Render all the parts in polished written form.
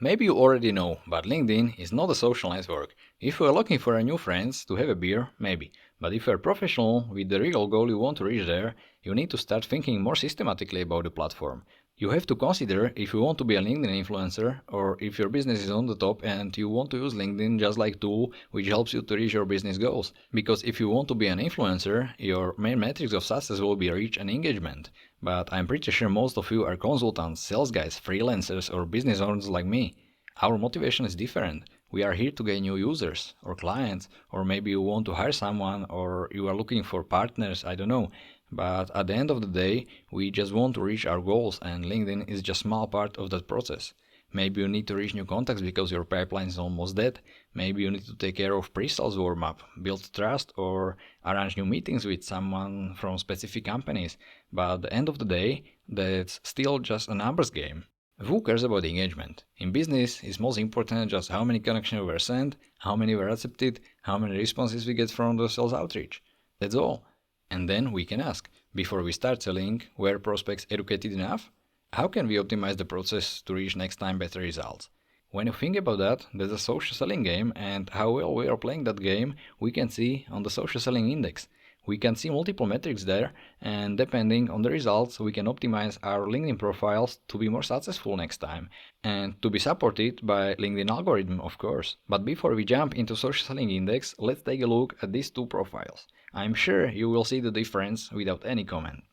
Maybe you already know, but LinkedIn is not a social network. If you are looking for a new friends to have a beer, maybe. But if you are professional with the real goal you want to reach there, you need to start thinking more systematically about the platform. You have to consider if you want to be a LinkedIn influencer or if your business is on the top and you want to use LinkedIn just like tool which helps you to reach your business goals. Because if you want to be an influencer, your main metrics of success will be reach and engagement. But I'm pretty sure most of you are consultants, sales guys, freelancers or business owners like me. Our motivation is different. We are here to gain new users or clients, or maybe you want to hire someone or you are looking for partners, I don't know. But at the end of the day, we just want to reach our goals and LinkedIn is just a small part of that process. Maybe you need to reach new contacts because your pipeline is almost dead. Maybe you need to take care of pre-sales warm-up, build trust, or arrange new meetings with someone from specific companies. But at the end of the day, that's still just a numbers game. Who cares about the engagement? In business, it's most important just how many connections were sent, how many were accepted, how many responses we get from the sales outreach. That's all. And then we can ask, before we start selling, were prospects educated enough? How can we optimize the process to reach next time better results? When you think about that, there's a social selling game, and how well we are playing that game, we can see on the social selling index. We can see multiple metrics there, and depending on the results, we can optimize our LinkedIn profiles to be more successful next time, and to be supported by LinkedIn algorithm, of course. But before we jump into social selling index, let's take a look at these two profiles. I'm sure you will see the difference without any comment.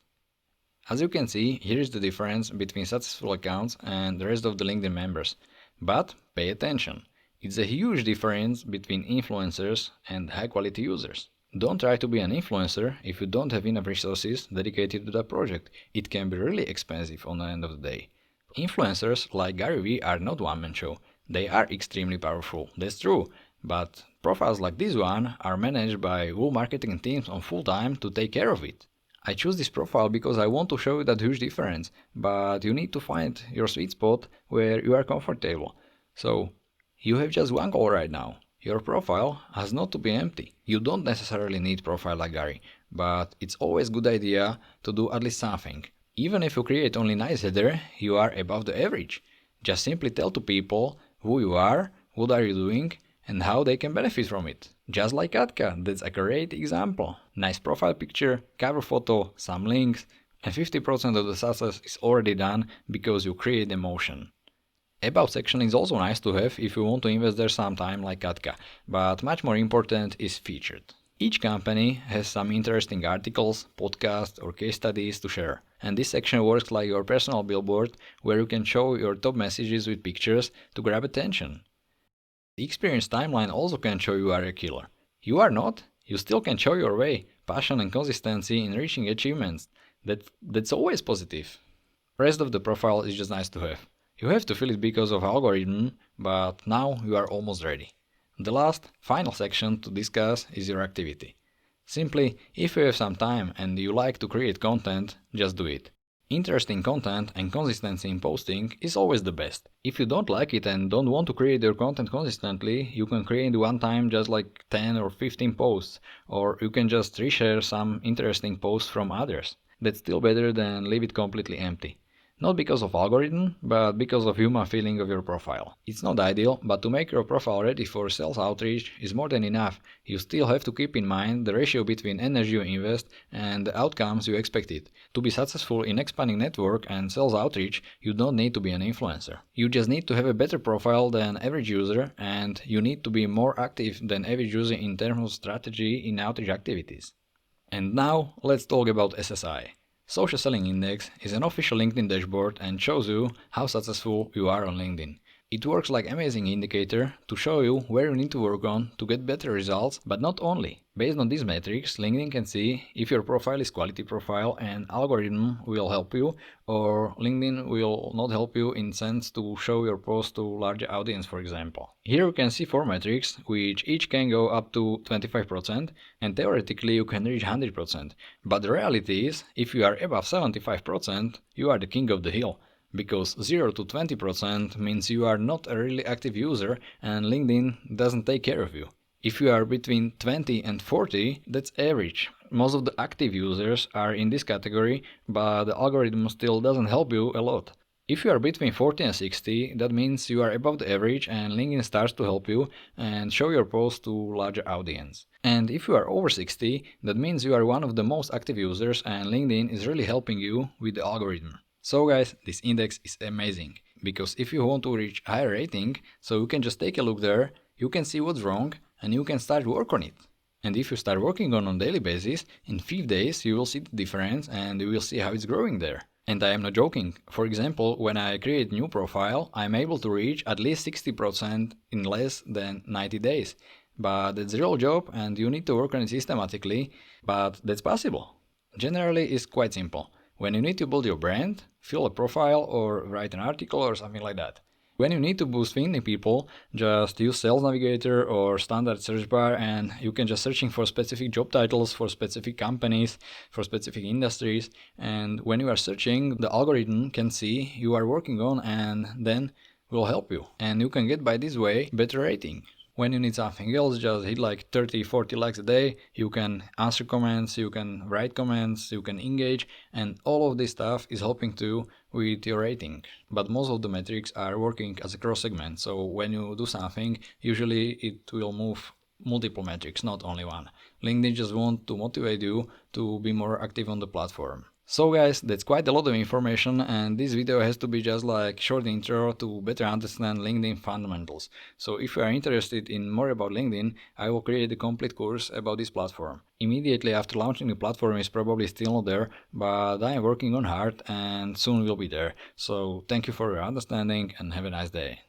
As you can see, here is the difference between successful accounts and the rest of the LinkedIn members. But pay attention, it's a huge difference between influencers and high quality users. Don't try to be an influencer if you don't have enough resources dedicated to that project. It can be really expensive on the end of the day. Influencers like Gary Vee are not one-man show. They are extremely powerful, that's true. But profiles like this one are managed by whole marketing teams on full time to take care of it. I choose this profile because I want to show you that huge difference, but you need to find your sweet spot where you are comfortable. So, you have just one goal right now. Your profile has not to be empty. You don't necessarily need profile like Gary, but it's always good idea to do at least something. Even if you create only nice header, you are above the average. Just simply tell to people who you are, what are you doing, and how they can benefit from it. Just like Katka, that's a great example. Nice profile picture, cover photo, some links, and 50% of the success is already done because you create emotion. About section is also nice to have if you want to invest there some time like Katka, but much more important is featured. Each company has some interesting articles, podcasts or case studies to share, and this section works like your personal billboard where you can show your top messages with pictures to grab attention. The experience timeline also can show you are a killer. You are not, you still can show your way, passion and consistency in reaching achievements. That's always positive. Rest of the profile is just nice to have. You have to fill it because of algorithm, but now you are almost ready. The last, final section to discuss is your activity. Simply, if you have some time and you like to create content, just do it. Interesting content and consistency in posting is always the best. If you don't like it and don't want to create your content consistently, you can create one time just like 10 or 15 posts, or you can just reshare some interesting posts from others. That's still better than leave it completely empty. Not because of algorithm, but because of human feeling of your profile. It's not ideal, but to make your profile ready for sales outreach is more than enough. You still have to keep in mind the ratio between energy you invest and the outcomes you expected. To be successful in expanding network and sales outreach, you don't need to be an influencer. You just need to have a better profile than average user, and you need to be more active than average user in terms of strategy in outreach activities. And now let's talk about SSI. Social Selling Index is an official LinkedIn dashboard and shows you how successful you are on LinkedIn. It works like amazing indicator to show you where you need to work on to get better results, but not only. Based on these metrics, LinkedIn can see if your profile is quality profile and algorithm will help you, or LinkedIn will not help you in sense to show your post to larger audience, for example. Here you can see 4 metrics, which each can go up to 25%, and theoretically you can reach 100%. But the reality is, if you are above 75%, you are the king of the hill. Because 0 to 20% means you are not a really active user and LinkedIn doesn't take care of you. If you are between 20 and 40, that's average. Most of the active users are in this category, but the algorithm still doesn't help you a lot. If you are between 40 and 60, that means you are above the average and LinkedIn starts to help you and show your posts to larger audience. And if you are over 60, that means you are one of the most active users and LinkedIn is really helping you with the algorithm. So guys, this index is amazing because if you want to reach higher rating, so you can just take a look there, you can see what's wrong and you can start work on it. And if you start working on daily basis, in 5 days you will see the difference and you will see how it's growing there. And I am not joking. For example, when I create a new profile, I'm able to reach at least 60% in less than 90 days. But that's a real job and you need to work on it systematically, but that's possible. Generally, it's quite simple. When you need to build your brand, fill a profile or write an article or something like that. When you need to boost finding people, just use Sales Navigator or standard search bar and you can just searching for specific job titles for specific companies, for specific industries. And when you are searching, the algorithm can see you are working on and then will help you. And you can get by this way better rating. When you need something else, just hit like 30-40 likes a day. You can answer comments, you can write comments, you can engage, and all of this stuff is helping to with your rating. But most of the metrics are working as a cross segment, so when you do something, usually it will move multiple metrics, not only one. LinkedIn just want to motivate you to be more active on the platform. So guys, that's quite a lot of information and this video has to be just like short intro to better understand LinkedIn fundamentals. So if you are interested in more about LinkedIn, I will create a complete course about this platform. Immediately after launching the platform is probably still not there, but I am working on hard and soon will be there. So thank you for your understanding and have a nice day.